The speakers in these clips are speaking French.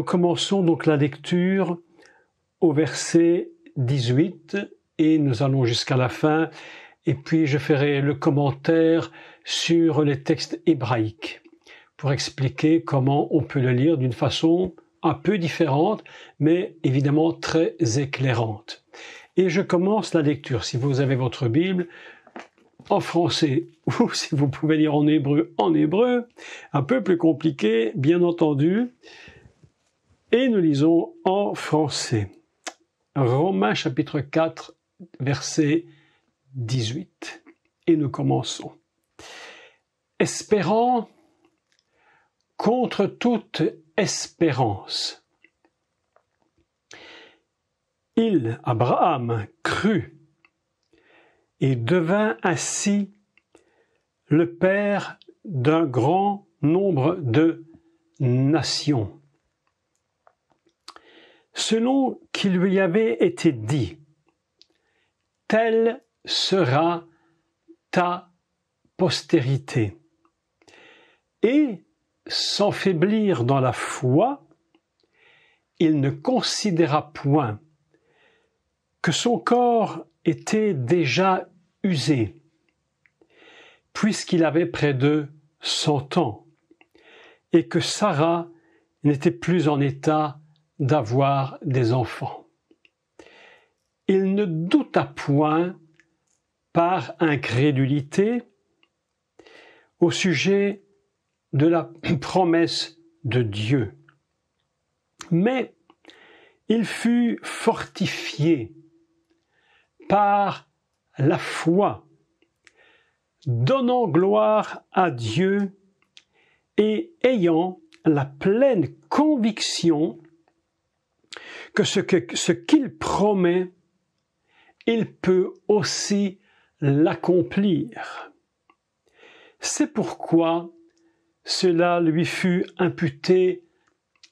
commençons donc la lecture au verset 18 et nous allons jusqu'à la fin et puis je ferai le commentaire sur les textes hébraïques pour expliquer comment on peut le lire d'une façon un peu différente mais évidemment très éclairante. Et je commence la lecture, si vous avez votre Bible, en français ou si vous pouvez lire en hébreu, un peu plus compliqué bien entendu. Et nous lisons en français. Romains chapitre 4, verset 18. Et nous commençons. Espérant contre toute espérance. Il, Abraham, crut et devint ainsi le père d'un grand nombre de nations. Selon qu'il lui avait été dit, telle sera ta postérité. Et sans faiblir dans la foi, il ne considéra point que son corps était déjà usé, puisqu'il avait près de 100 ans, et que Sarah n'était plus en état d'avoir des enfants. Il ne douta point par incrédulité au sujet de la promesse de Dieu, mais il fut fortifié par la foi, donnant gloire à Dieu et ayant la pleine conviction que ce qu'il promet, il peut aussi l'accomplir. C'est pourquoi cela lui fut imputé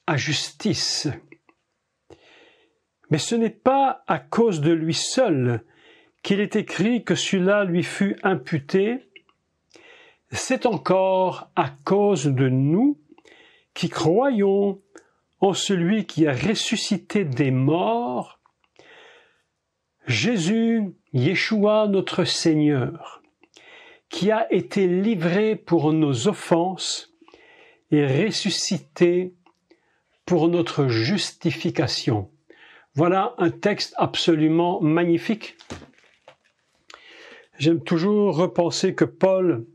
à justice. Mais ce n'est pas à cause de lui seul qu'il est écrit que cela lui fut imputé, c'est encore à cause de nous qui croyons en celui qui a ressuscité des morts, Jésus, Yeshua notre Seigneur, qui a été livré pour nos offenses et ressuscité pour notre justification. Voilà un texte absolument magnifique. J'aime toujours repenser que Paul,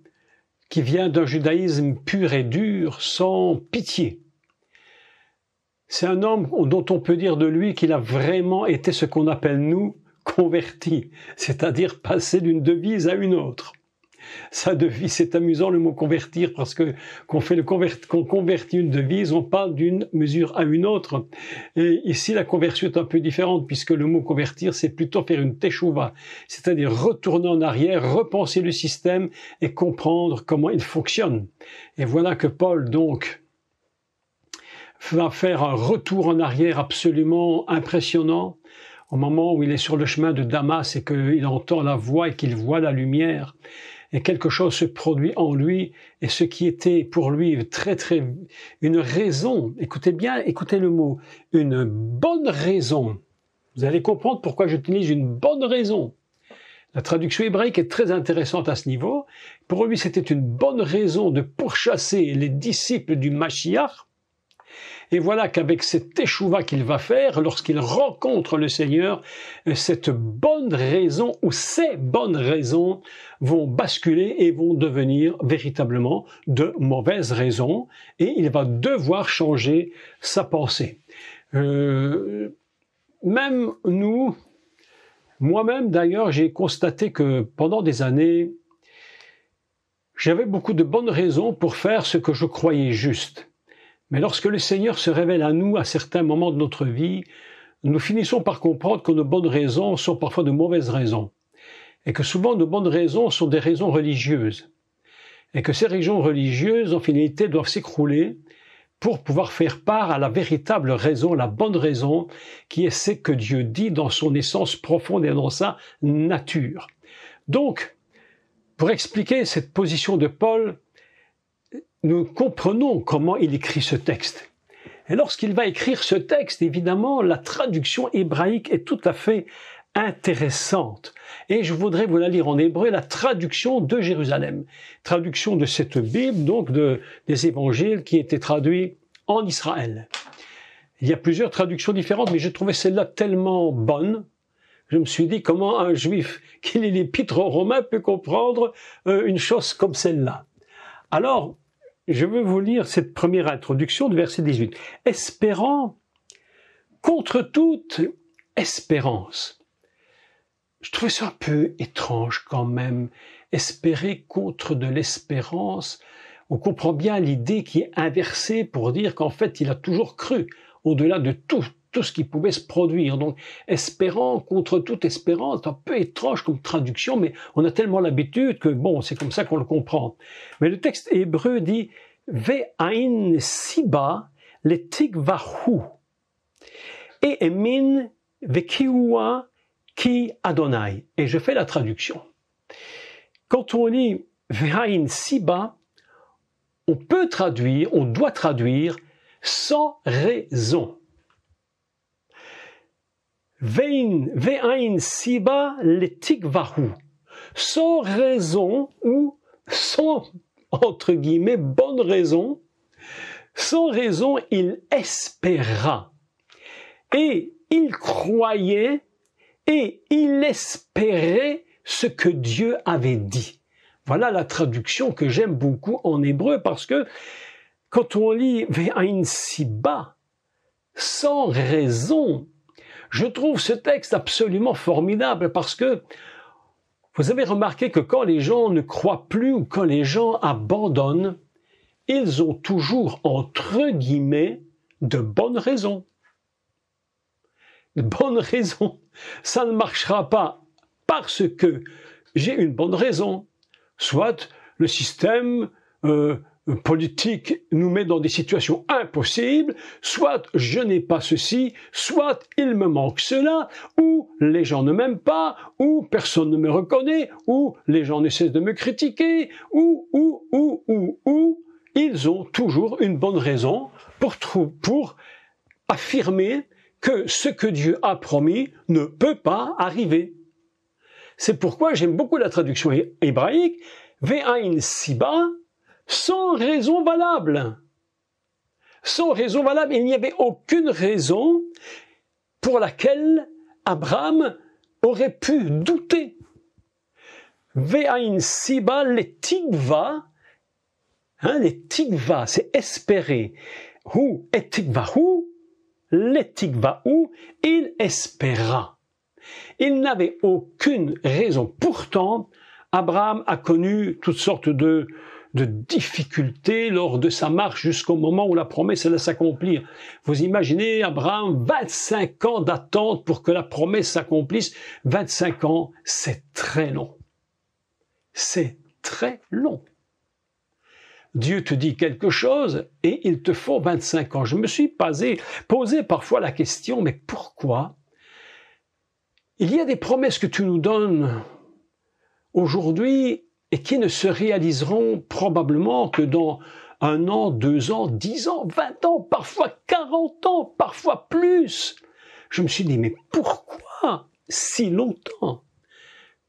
qui vient d'un judaïsme pur et dur, sans pitié, c'est un homme dont on peut dire de lui qu'il a vraiment été ce qu'on appelle nous converti, c'est-à-dire passé d'une devise à une autre. Sa devise, c'est amusant le mot convertir parce que qu'on convertit une devise, on parle d'une mesure à une autre. Et ici, la conversion est un peu différente puisque le mot convertir, c'est plutôt faire une teshuva, c'est-à-dire retourner en arrière, repenser le système et comprendre comment il fonctionne. Et voilà que Paul, donc, va faire un retour en arrière absolument impressionnant au moment où il est sur le chemin de Damas et qu'il entend la voix et qu'il voit la lumière. Et quelque chose se produit en lui, et ce qui était pour lui une raison, écoutez bien, écoutez le mot, une bonne raison. Vous allez comprendre pourquoi j'utilise une bonne raison. La traduction hébraïque est très intéressante à ce niveau. Pour lui, c'était une bonne raison de pourchasser les disciples du Mashiach. Et voilà qu'avec cette teshuva qu'il va faire, lorsqu'il rencontre le Seigneur, cette bonne raison ou ces bonnes raisons vont basculer et vont devenir véritablement de mauvaises raisons et il va devoir changer sa pensée. Même nous, moi-même d'ailleurs, j'ai constaté que pendant des années, j'avais beaucoup de bonnes raisons pour faire ce que je croyais juste. Mais lorsque le Seigneur se révèle à nous à certains moments de notre vie, nous finissons par comprendre que nos bonnes raisons sont parfois de mauvaises raisons. Et que souvent nos bonnes raisons sont des raisons religieuses. Et que ces raisons religieuses, en finalité, doivent s'écrouler pour pouvoir faire part à la véritable raison, la bonne raison, qui est ce que Dieu dit dans son essence profonde et dans sa nature. Donc, pour expliquer cette position de Paul, nous comprenons comment il écrit ce texte. Et lorsqu'il va écrire ce texte, évidemment, la traduction hébraïque est tout à fait intéressante. Et je voudrais vous la lire en hébreu, la traduction de Jérusalem. Traduction de cette Bible, donc des évangiles qui étaient traduits en Israël. Il y a plusieurs traductions différentes, mais je trouvais celle-là tellement bonne. Je me suis dit, comment un juif qui lit l'épître aux Romains peut comprendre une chose comme celle-là? Alors, je veux vous lire cette première introduction du verset 18. « Espérant contre toute espérance ». Je trouvais ça un peu étrange quand même. Espérer contre de l'espérance. On comprend bien l'idée qui est inversée pour dire qu'en fait, il a toujours cru au-delà de tout ce qui pouvait se produire. Donc, espérant contre toute espérance, c'est un peu étrange comme traduction, mais on a tellement l'habitude que bon, c'est comme ça qu'on le comprend. Mais le texte hébreu dit « Ve'ain siba letikvahu et emin vekiua ki Adonai ». Et je fais la traduction. Quand on lit « Ve'ain siba », on peut traduire, on doit traduire « sans raison ». Ve'ain siba letikvahu. Sans raison ou sans, entre guillemets, bonne raison. Sans raison, il espéra. Et il croyait et il espérait ce que Dieu avait dit. Voilà la traduction que j'aime beaucoup en hébreu parce que quand on lit Ve'ain siba, sans raison, je trouve ce texte absolument formidable parce que vous avez remarqué que quand les gens ne croient plus ou quand les gens abandonnent, ils ont toujours, entre guillemets, de bonnes raisons. De bonnes raisons. Ça ne marchera pas parce que j'ai une bonne raison. Soit le système politique nous met dans des situations impossibles, soit je n'ai pas ceci, soit il me manque cela, ou les gens ne m'aiment pas, ou personne ne me reconnaît, ou les gens ne cessent de me critiquer, ou, ils ont toujours une bonne raison pour affirmer que ce que Dieu a promis ne peut pas arriver. C'est pourquoi j'aime beaucoup la traduction hébraïque, Ve'ain siba, sans raison valable. Sans raison valable, il n'y avait aucune raison pour laquelle Abraham aurait pu douter. Ve'ain siba letikva, letikva, c'est espérer. Hu etikvahu, letikvahu, il espéra. Il n'avait aucune raison. Pourtant, Abraham a connu toutes sortes de difficultés lors de sa marche jusqu'au moment où la promesse allait s'accomplir. Vous imaginez, Abraham, 25 ans d'attente pour que la promesse s'accomplisse. 25 ans, c'est très long. C'est très long. Dieu te dit quelque chose et il te faut 25 ans. Je me suis posé parfois la question, mais pourquoi? Il y a des promesses que tu nous donnes aujourd'hui et qui ne se réaliseront probablement que dans 1 an, 2 ans, 10 ans, 20 ans, parfois 40 ans, parfois plus. Je me suis dit, mais pourquoi si longtemps?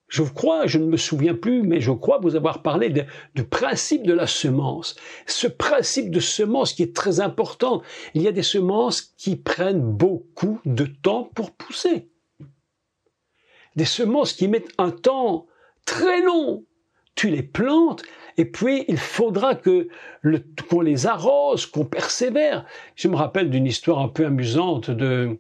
Je ne me souviens plus, mais je crois vous avoir parlé du principe de la semence. Ce principe de semence qui est très important. Il y a des semences qui prennent beaucoup de temps pour pousser. Des semences qui mettent un temps très long. Tu les plantes et puis il faudra qu'on les arrose, qu'on persévère. Je me rappelle d'une histoire un peu amusante de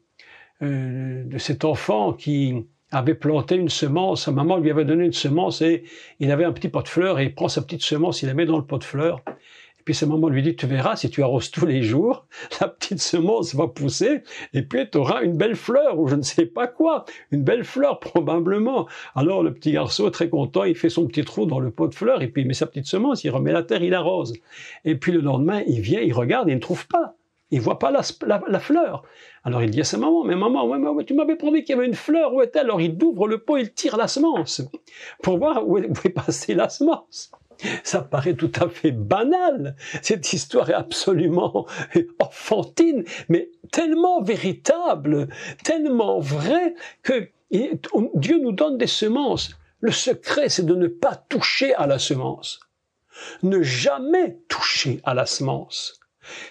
cet enfant qui avait planté une semence. Sa maman lui avait donné une semence et il avait un petit pot de fleurs et il prend sa petite semence, il la met dans le pot de fleurs. Et puis sa maman lui dit, tu verras, si tu arroses tous les jours, la petite semence va pousser et puis tu auras une belle fleur ou je ne sais pas quoi, une belle fleur probablement. Alors le petit garçon, très content, il fait son petit trou dans le pot de fleurs et puis il met sa petite semence, il remet la terre, il arrose. Et puis le lendemain, il vient, il regarde et il ne trouve pas. Il voit pas la fleur. Alors il dit à sa maman, mais maman, ouais, tu m'avais promis qu'il y avait une fleur, où est-elle? Alors il ouvre le pot, il tire la semence pour voir où est passée la semence. Ça paraît tout à fait banal. Cette histoire est absolument enfantine, mais tellement véritable, tellement vraie que Dieu nous donne des semences. Le secret, c'est de ne pas toucher à la semence. Ne jamais toucher à la semence.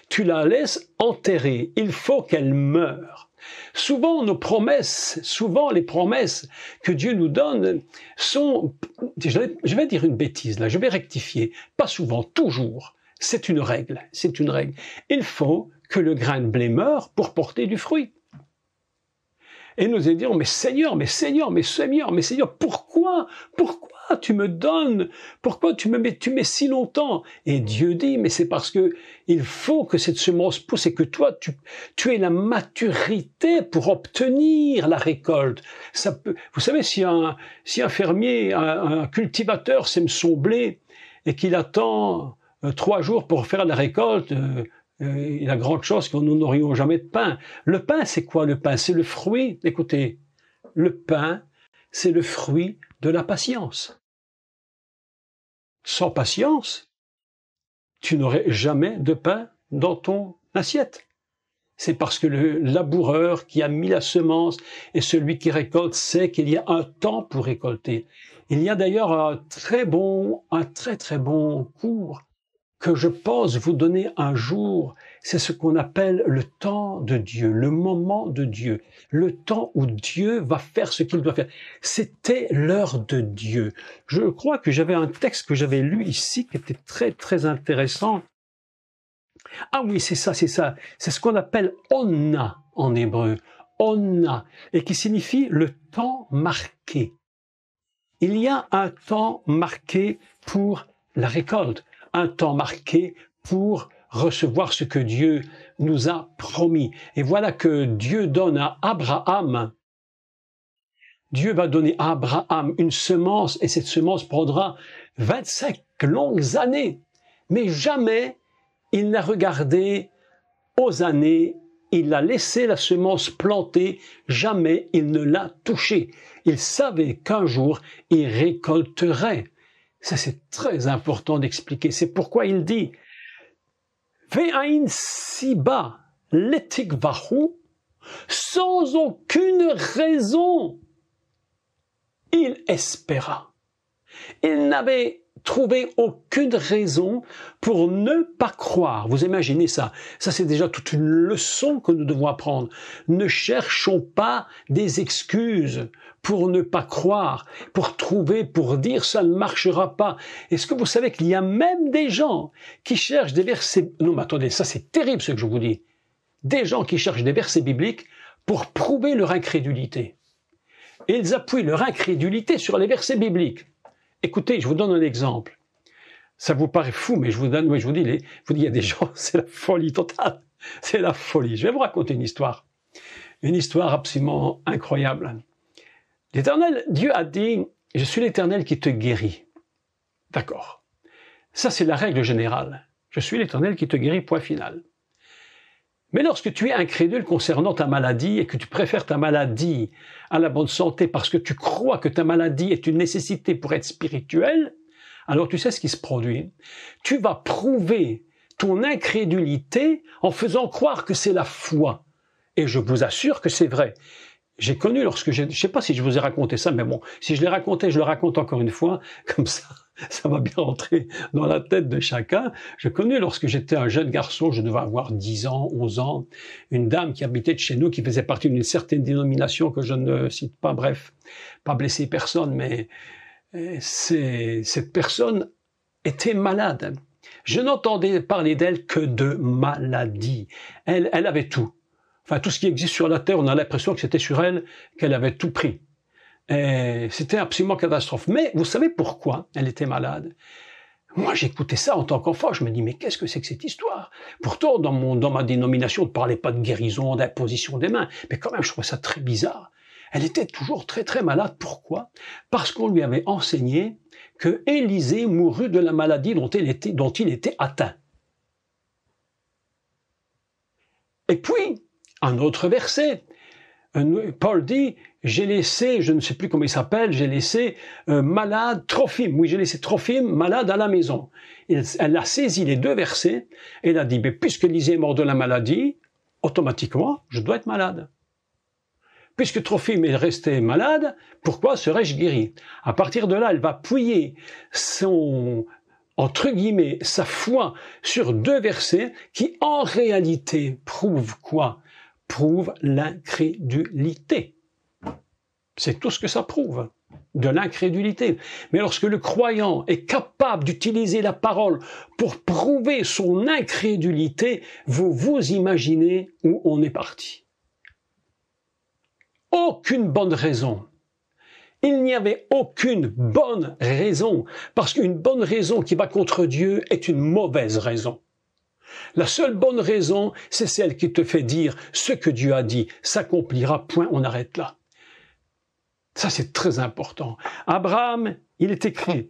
Tu la laisses enterrer. Il faut qu'elle meure. Souvent, les promesses que Dieu nous donne sont, je vais dire une bêtise là, je vais rectifier. Pas souvent, toujours. C'est une règle. Il faut que le grain de blé meure pour porter du fruit. Et nous allons dire, mais Seigneur, pourquoi tu me donnes, pourquoi tu mets si longtemps? Et Dieu dit, mais c'est parce que il faut que cette semence pousse et que toi, tu aies la maturité pour obtenir la récolte. Vous savez, si un fermier, un cultivateur sème son blé et qu'il attend 3 jours pour faire la récolte, il y a grande chance que nous n'aurions jamais de pain. Le pain, c'est quoi le pain? C'est le fruit, écoutez, le pain, c'est le fruit de la patience. Sans patience, tu n'aurais jamais de pain dans ton assiette. C'est parce que le laboureur qui a mis la semence et celui qui récolte sait qu'il y a un temps pour récolter. Il y a d'ailleurs un très très bon cours que je pense vous donner un jour, c'est ce qu'on appelle le temps de Dieu, le moment de Dieu, le temps où Dieu va faire ce qu'il doit faire. C'était l'heure de Dieu. Je crois que j'avais un texte que j'avais lu ici qui était très très intéressant. Ah oui, c'est ça. C'est ce qu'on appelle Onna en hébreu. Onna, et qui signifie le temps marqué. Il y a un temps marqué pour la récolte, un temps marqué pour recevoir ce que Dieu nous a promis. Et voilà que Dieu donne à Abraham, Dieu va donner à Abraham une semence, et cette semence prendra 25 longues années. Mais jamais il n'a regardé aux années, il a laissé la semence plantée, jamais il ne l'a touchée. Il savait qu'un jour il récolterait. Ça, c'est très important d'expliquer. C'est pourquoi il dit Ve'ain siba letikvahu, sans aucune raison, il espéra. Il n'avait trouvé aucune raison pour ne pas croire. Vous imaginez ça? Ça, c'est déjà toute une leçon que nous devons apprendre. Ne cherchons pas des excuses pour ne pas croire, pour dire ça ne marchera pas. Est-ce que vous savez qu'il y a même des gens qui cherchent des versets... Non, mais attendez, ça c'est terrible ce que je vous dis. Des gens qui cherchent des versets bibliques pour prouver leur incrédulité. Et ils appuient leur incrédulité sur les versets bibliques. Écoutez, je vous donne un exemple. Ça vous paraît fou, mais je vous dis, il y a des gens, c'est la folie totale. C'est la folie. Je vais vous raconter une histoire absolument incroyable. L'Éternel, Dieu a dit, je suis l'Éternel qui te guérit. D'accord. Ça, c'est la règle générale. Je suis l'Éternel qui te guérit, point final. Mais lorsque tu es incrédule concernant ta maladie et que tu préfères ta maladie à la bonne santé parce que tu crois que ta maladie est une nécessité pour être spirituel, alors tu sais ce qui se produit. Tu vas prouver ton incrédulité en faisant croire que c'est la foi. Et je vous assure que c'est vrai. J'ai connu je ne sais pas si je vous ai raconté ça, mais bon, si je l'ai raconté, je le raconte encore une fois, comme ça va bien rentrer dans la tête de chacun. J'ai connu lorsque j'étais un jeune garçon, je devais avoir 10 ans, 11 ans, une dame qui habitait de chez nous, qui faisait partie d'une certaine dénomination que je ne cite pas, bref, pas blesser personne, mais cette personne était malade. Je n'entendais parler d'elle que de maladie. Elle avait tout. Enfin, tout ce qui existe sur la Terre, on a l'impression que c'était sur elle qu'elle avait tout pris. Et c'était absolument catastrophe. Mais vous savez pourquoi elle était malade? Moi, j'écoutais ça en tant qu'enfant. Je me dis, mais qu'est-ce que c'est que cette histoire? Pourtant, dans ma dénomination, on ne parlait pas de guérison, d'imposition des mains. Mais quand même, je trouvais ça très bizarre. Elle était toujours très très malade. Pourquoi? Parce qu'on lui avait enseigné que Élisée mourut de la maladie dont il était atteint. Et puis, un autre verset. Paul dit, j'ai laissé, je ne sais plus comment il s'appelle, j'ai laissé malade Trophime. Oui, j'ai laissé Trophime malade à la maison. Elle a saisi les 2 versets et elle a dit, mais puisque Lysée est mort de la maladie, automatiquement, je dois être malade. Puisque Trophime est resté malade, pourquoi serais-je guéri? À partir de là, elle va appuyer entre guillemets, sa foi sur 2 versets qui, en réalité, prouvent quoi? Prouvent l'incrédulité. C'est tout ce que ça prouve, de l'incrédulité. Mais lorsque le croyant est capable d'utiliser la parole pour prouver son incrédulité, vous imaginez où on est parti. Aucune bonne raison. Il n'y avait aucune bonne raison, parce qu'une bonne raison qui va contre Dieu est une mauvaise raison. La seule bonne raison, c'est celle qui te fait dire ce que Dieu a dit s'accomplira, point, on arrête là. Ça, c'est très important. Abraham, il est écrit,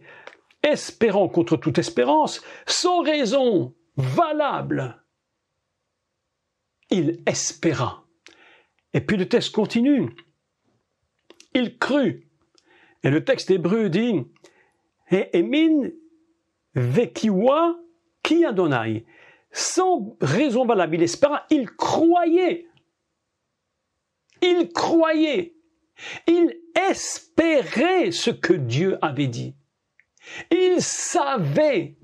espérant contre toute espérance, sans raison valable, il espéra. Et puis le texte continue. Il crut. Et le texte hébreu dit, Emin vekiwa ki Adonai. Sans raison valable, il espéra, il croyait. Il croyait. Il espérait ce que Dieu avait dit. Il savait.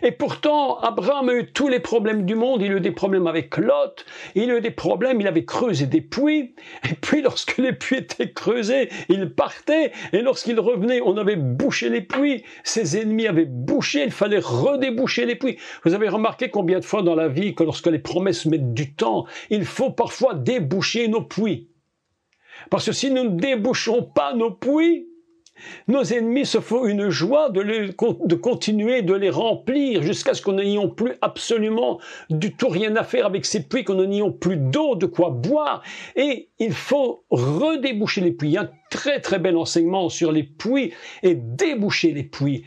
Et pourtant, Abraham a eu tous les problèmes du monde. Il a eu des problèmes avec Lot. Il a eu des problèmes. Il avait creusé des puits. Et puis, lorsque les puits étaient creusés, il partait. Et lorsqu'il revenait, on avait bouché les puits. Ses ennemis avaient bouché. Il fallait redéboucher les puits. Vous avez remarqué combien de fois dans la vie que lorsque les promesses mettent du temps, il faut parfois déboucher nos puits. Parce que si nous ne débouchons pas nos puits, nos ennemis se font une joie de continuer de les remplir jusqu'à ce qu'on n'ayons plus absolument du tout rien à faire avec ces puits, qu'on n'ayons plus d'eau, de quoi boire. Et il faut redéboucher les puits. Il y a un très très bel enseignement sur les puits et déboucher les puits.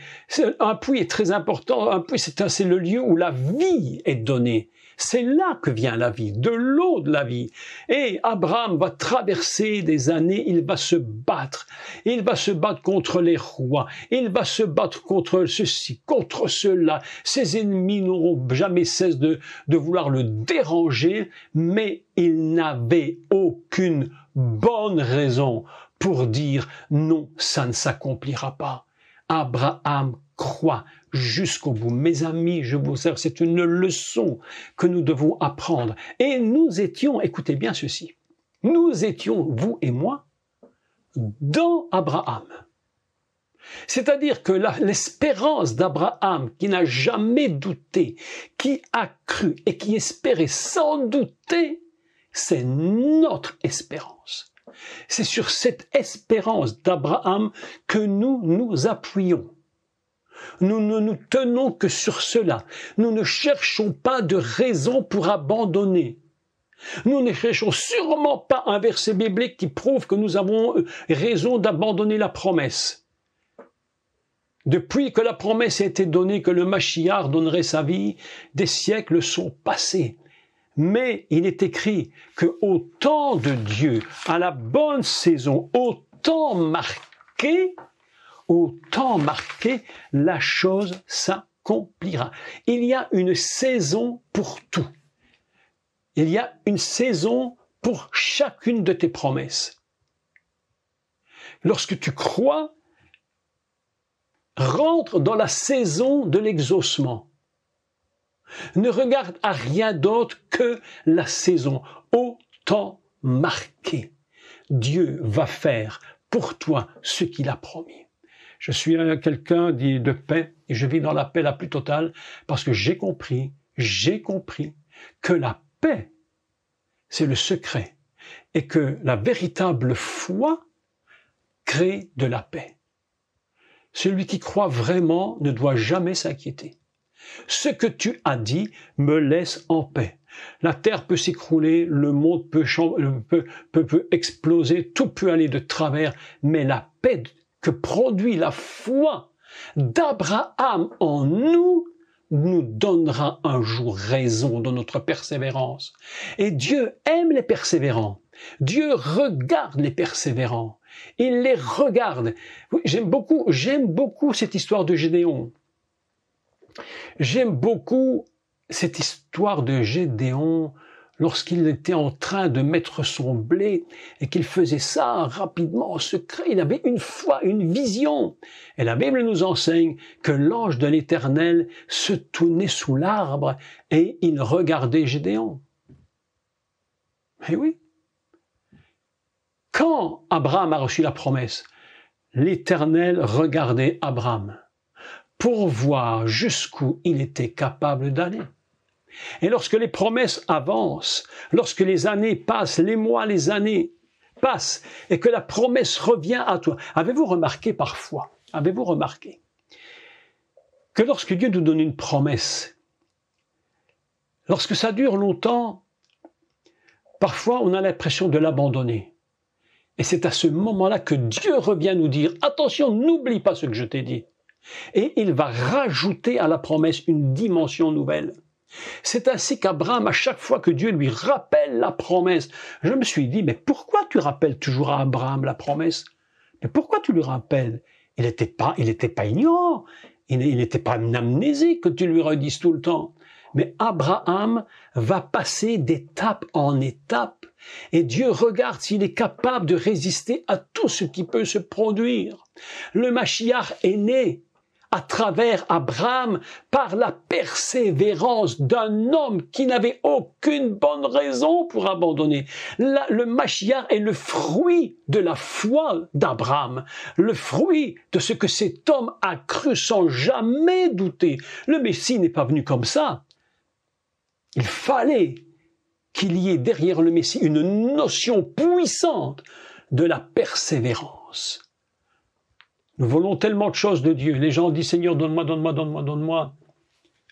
Un puits est très important. Un puits, c'est le lieu où la vie est donnée. C'est là que vient la vie, de l'eau de la vie. Et Abraham va traverser des années, il va se battre. Il va se battre contre les rois. Il va se battre contre ceci, contre cela. Ses ennemis n'auront jamais cessé de vouloir le déranger, mais il n'avait aucune bonne raison pour dire non, ça ne s'accomplira pas. Abraham croit jusqu'au bout. Mes amis, je vous sers, c'est une leçon que nous devons apprendre. Et nous étions, écoutez bien ceci, nous étions, vous et moi, dans Abraham. C'est-à-dire que l'espérance d'Abraham, qui n'a jamais douté, qui a cru et qui espérait sans douter, c'est notre espérance. C'est sur cette espérance d'Abraham que nous nous appuyons. Nous ne nous tenons que sur cela. Nous ne cherchons pas de raison pour abandonner. Nous ne cherchons sûrement pas un verset biblique qui prouve que nous avons raison d'abandonner la promesse. Depuis que la promesse a été donnée que le Mashiach donnerait sa vie, des siècles sont passés. Mais il est écrit qu'au temps de Dieu, à la bonne saison, au temps marqué, la chose s'accomplira. Il y a une saison pour tout. Il y a une saison pour chacune de tes promesses. Lorsque tu crois, rentre dans la saison de l'exaucement. Ne regarde à rien d'autre que la saison, au temps marqué. Dieu va faire pour toi ce qu'il a promis. Je suis quelqu'un de paix et je vis dans la paix la plus totale parce que j'ai compris que la paix, c'est le secret et que la véritable foi crée de la paix. Celui qui croit vraiment ne doit jamais s'inquiéter. Ce que tu as dit me laisse en paix. La terre peut s'écrouler, le monde peut exploser, tout peut aller de travers, mais la paix que produit la foi d'Abraham en nous donnera un jour raison de notre persévérance. Et Dieu aime les persévérants. Dieu regarde les persévérants. Il les regarde. J'aime beaucoup cette histoire de Gédéon. J'aime beaucoup cette histoire de Gédéon lorsqu'il était en train de mettre son blé et qu'il faisait ça rapidement en secret. Il avait une foi, une vision. Et la Bible nous enseigne que l'ange de l'Éternel se tenait sous l'arbre et il regardait Gédéon. Eh oui. Quand Abraham a reçu la promesse, l'Éternel regardait Abraham pour voir jusqu'où il était capable d'aller. Et lorsque les promesses avancent, lorsque les années passent, les mois, les années passent, et que la promesse revient à toi, avez-vous remarqué parfois, que lorsque Dieu nous donne une promesse, lorsque ça dure longtemps, parfois on a l'impression de l'abandonner. Et c'est à ce moment-là que Dieu revient nous dire, attention, n'oublie pas ce que je t'ai dit. Et il va rajouter à la promesse une dimension nouvelle. C'est ainsi qu'Abraham, à chaque fois que Dieu lui rappelle la promesse, je me suis dit, mais pourquoi tu rappelles toujours à Abraham la promesse? Mais pourquoi tu lui rappelles? Il n'était pas ignorant, il n'était pas amnésique que tu lui redises tout le temps. Mais Abraham va passer d'étape en étape et Dieu regarde s'il est capable de résister à tout ce qui peut se produire. Le Mashiach est né à travers Abraham par la persévérance d'un homme qui n'avait aucune bonne raison pour abandonner. Le Mashiach est le fruit de la foi d'Abraham, le fruit de ce que cet homme a cru sans jamais douter. Le Messie n'est pas venu comme ça. Il fallait qu'il y ait derrière le Messie une notion puissante de la persévérance. Nous voulons tellement de choses de Dieu. Les gens disent, Seigneur, donne-moi, donne-moi, donne-moi, donne-moi.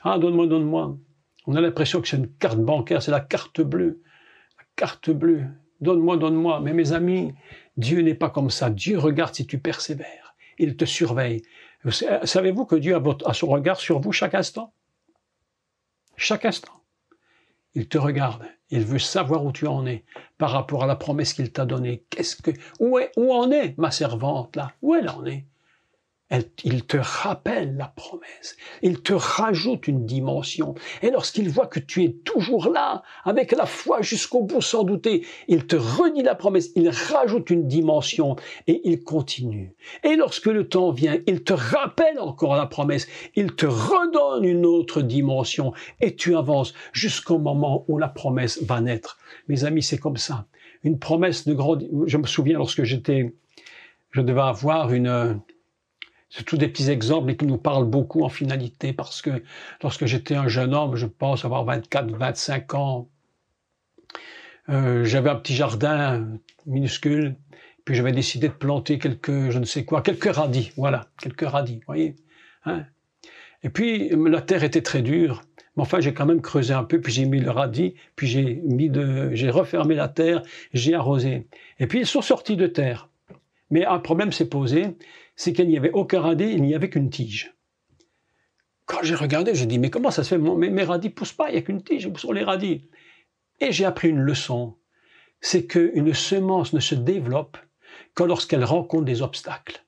Ah, donne-moi, donne-moi. On a l'impression que c'est une carte bancaire, c'est la carte bleue. La carte bleue. Donne-moi, donne-moi. Mais mes amis, Dieu n'est pas comme ça. Dieu regarde si tu persévères. Il te surveille. Savez-vous que Dieu a son regard sur vous chaque instant? Chaque instant. Il te regarde. Il veut savoir où tu en es par rapport à la promesse qu'il t'a donnée. Où en est ma servante là? Où elle en est? Il te rappelle la promesse. Il te rajoute une dimension. Et lorsqu'il voit que tu es toujours là, avec la foi jusqu'au bout sans douter, il te redit la promesse, il rajoute une dimension et il continue. Et lorsque le temps vient, il te rappelle encore la promesse, il te redonne une autre dimension et tu avances jusqu'au moment où la promesse va naître. Mes amis, c'est comme ça. Une promesse de grande... Je me souviens lorsque je devais avoir c'est tous des petits exemples et qui nous parlent beaucoup en finalité parce que lorsque j'étais un jeune homme, je pense avoir 24, 25 ans, j'avais un petit jardin minuscule, puis j'avais décidé de planter quelques radis, voilà, quelques radis, vous voyez, hein. Et puis la terre était très dure, mais enfin j'ai quand même creusé un peu, puis j'ai mis le radis, puis j'ai refermé la terre, j'ai arrosé. Et puis ils sont sortis de terre. Mais un problème s'est posé, c'est qu'il n'y avait aucun radis, il n'y avait qu'une tige. Quand j'ai regardé, j'ai dit, mais comment ça se fait? Mes radis ne poussent pas, il n'y a qu'une tige, où sont les radis? Et j'ai appris une leçon, c'est qu'une semence ne se développe que lorsqu'elle rencontre des obstacles.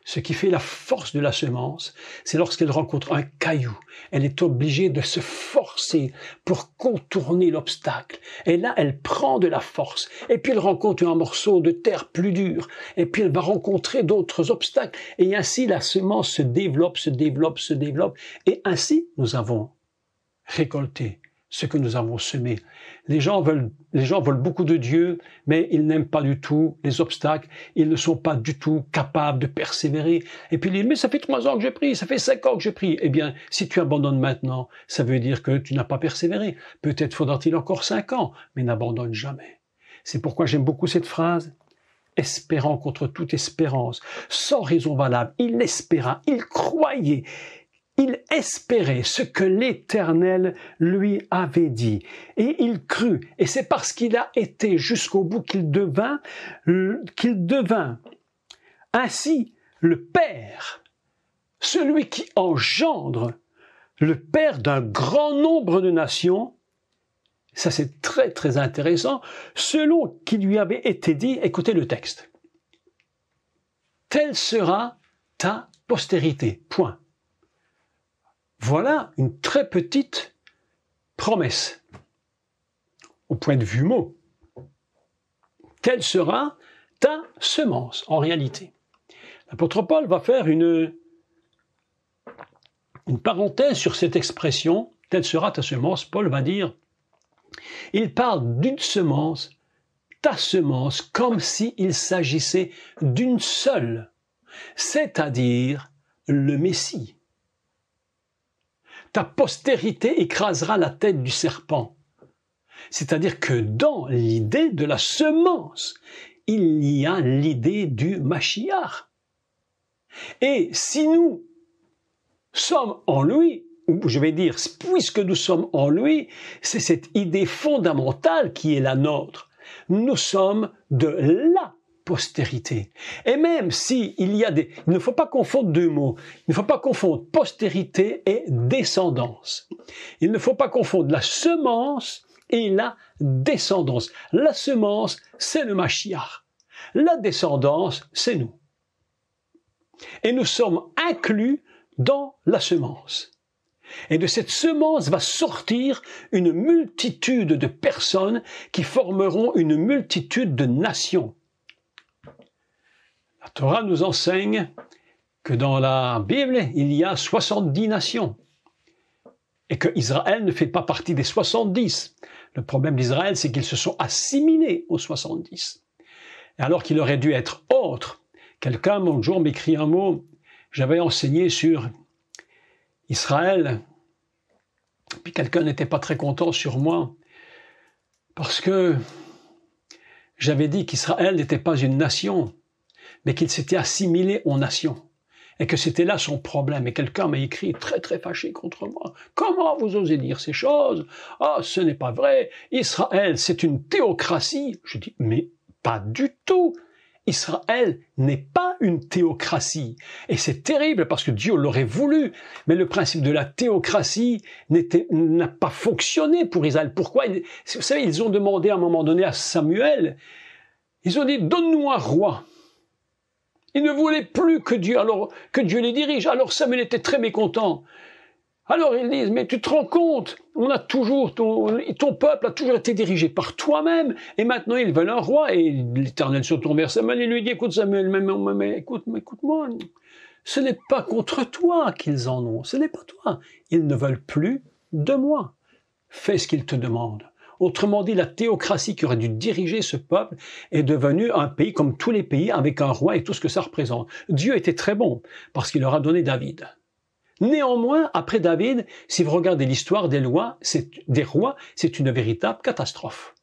Ce qui fait la force de la semence, c'est lorsqu'elle rencontre un caillou. Elle est obligée de se forcer pour contourner l'obstacle. Et là, elle prend de la force. Et puis, elle rencontre un morceau de terre plus dur. Et puis, elle va rencontrer d'autres obstacles. Et ainsi, la semence se développe, se développe, se développe. Et ainsi, nous avons récolté ce que nous avons semé. Les gens veulent beaucoup de Dieu, mais ils n'aiment pas du tout les obstacles. Ils ne sont pas du tout capables de persévérer. Et puis ils disent, mais ça fait 3 ans que j'ai pris, ça fait 5 ans que j'ai pris. Eh bien, si tu abandonnes maintenant, ça veut dire que tu n'as pas persévéré. Peut-être faudra-t-il encore 5 ans, mais n'abandonne jamais. C'est pourquoi j'aime beaucoup cette phrase. Espérant contre toute espérance, sans raison valable, il espéra, il croyait. Il espérait ce que l'Éternel lui avait dit. Et il crut. Et c'est parce qu'il a été jusqu'au bout qu'il devint ainsi le Père, celui qui engendre, le Père d'un grand nombre de nations. ça c'est très très intéressant, selon qui lui avait été dit, écoutez le texte. Telle sera ta postérité. Point. Voilà une très petite promesse, au point de vue mot. Telle sera ta semence, en réalité. L'apôtre Paul va faire une parenthèse sur cette expression, telle sera ta semence. Paul va dire, il parle d'une semence, ta semence, comme s'il s'agissait d'une seule, c'est-à-dire le Messie. Ta postérité écrasera la tête du serpent. C'est-à-dire que dans l'idée de la semence, il y a l'idée du Mashiach. Et si nous sommes en lui, ou je vais dire, puisque nous sommes en lui, c'est cette idée fondamentale qui est la nôtre. Nous sommes de la postérité. Et même si il y a il ne faut pas confondre deux mots. Il ne faut pas confondre postérité et descendance. Il ne faut pas confondre la semence et la descendance. La semence, c'est le Mashiach. La descendance, c'est nous. Et nous sommes inclus dans la semence. Et de cette semence va sortir une multitude de personnes qui formeront une multitude de nations. La Torah nous enseigne que dans la Bible, il y a 70 nations et que Israël ne fait pas partie des 70. Le problème d'Israël, c'est qu'ils se sont assimilés aux 70. Et alors qu'il aurait dû être autre. Quelqu'un, un jour, m'écrit un mot, j'avais enseigné sur Israël, puis quelqu'un n'était pas très content sur moi, parce que j'avais dit qu'Israël n'était pas une nation, mais qu'il s'était assimilé aux nations, et que c'était là son problème. Et quelqu'un m'a écrit très très fâché contre moi. Comment vous osez dire ces choses? Ah, ce n'est pas vrai, Israël c'est une théocratie. Je dis, mais pas du tout. Israël n'est pas une théocratie. Et c'est terrible parce que Dieu l'aurait voulu. Mais le principe de la théocratie n'a pas fonctionné pour Israël. Pourquoi? Vous savez, ils ont demandé à un moment donné à Samuel, ils ont dit, donne-nous un roi. Ils ne voulaient plus que Dieu les dirige. Alors Samuel était très mécontent. Alors ils disent, mais tu te rends compte, on a toujours ton peuple a toujours été dirigé par toi-même, et maintenant ils veulent un roi. Et l'Éternel se tourne vers Samuel et lui dit, écoute Samuel, mais écoute-moi, ce n'est pas contre toi qu'ils en ont, ce n'est pas toi. Ils ne veulent plus de moi. Fais ce qu'ils te demandent. Autrement dit, la théocratie qui aurait dû diriger ce peuple est devenue un pays comme tous les pays avec un roi et tout ce que ça représente. Dieu était très bon parce qu'il leur a donné David. Néanmoins, après David, si vous regardez l'histoire des rois, c'est une véritable catastrophe.